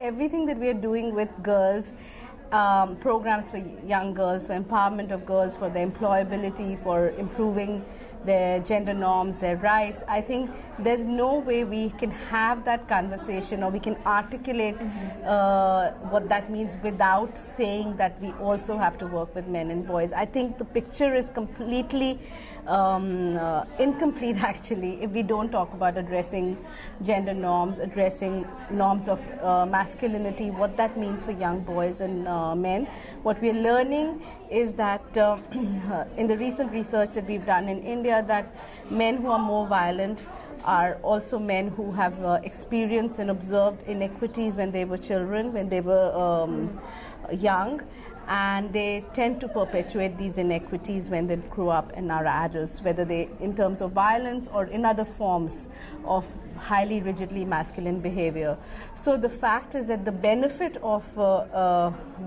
everything that we are doing with girls, programs for young girls, for empowerment of girls, for their employability, for improving their gender norms, their rights. I think there's no way we can have that conversation or we can articulate what that means without saying that we also have to work with men and boys. I think the picture is completely incomplete actually if we don't talk about addressing gender norms, addressing norms of masculinity, what that means for young boys and men. What we're learning is that in the recent research that we've done in India, that men who are more violent are also men who have experienced and observed inequities when they were children, when they were young, and they tend to perpetuate these inequities when they grow up and are adults, whether they in terms of violence or in other forms of highly rigidly masculine behavior. So the fact is that the benefit of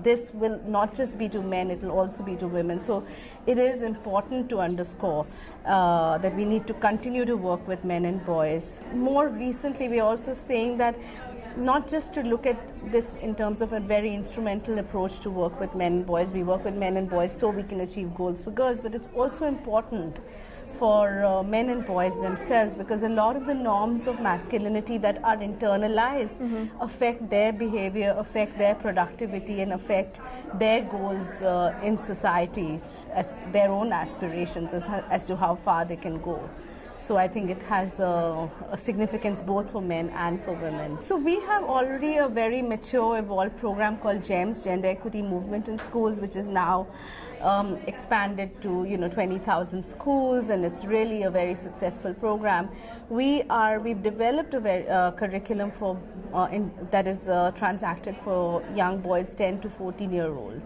this will not just be to men, it will also be to women. So it is important to underscore that we need to continue to work with men and boys. More recently, we are also saying that not just to look at this in terms of a very instrumental approach to work with men and boys. We work with men and boys so we can achieve goals for girls, but it's also important for men and boys themselves, because a lot of the norms of masculinity that are internalized affect their behavior, affect their productivity, and affect their goals in society as their own aspirations as to how far they can go. So I think it has a significance both for men and for women. So we have already a very mature, evolved program called GEMS, Gender Equity Movement in Schools, which is now expanded to 20,000 schools, and it's really a very successful program. We've developed a curriculum for that is transacted for young boys 10 to 14-year-old.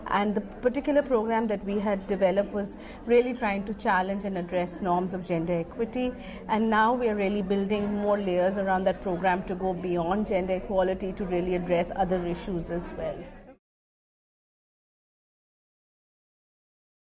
And the particular program that we had developed was really trying to challenge and address norms of gender equity. And now we are really building more layers around that program to go beyond gender equality to really address other issues as well.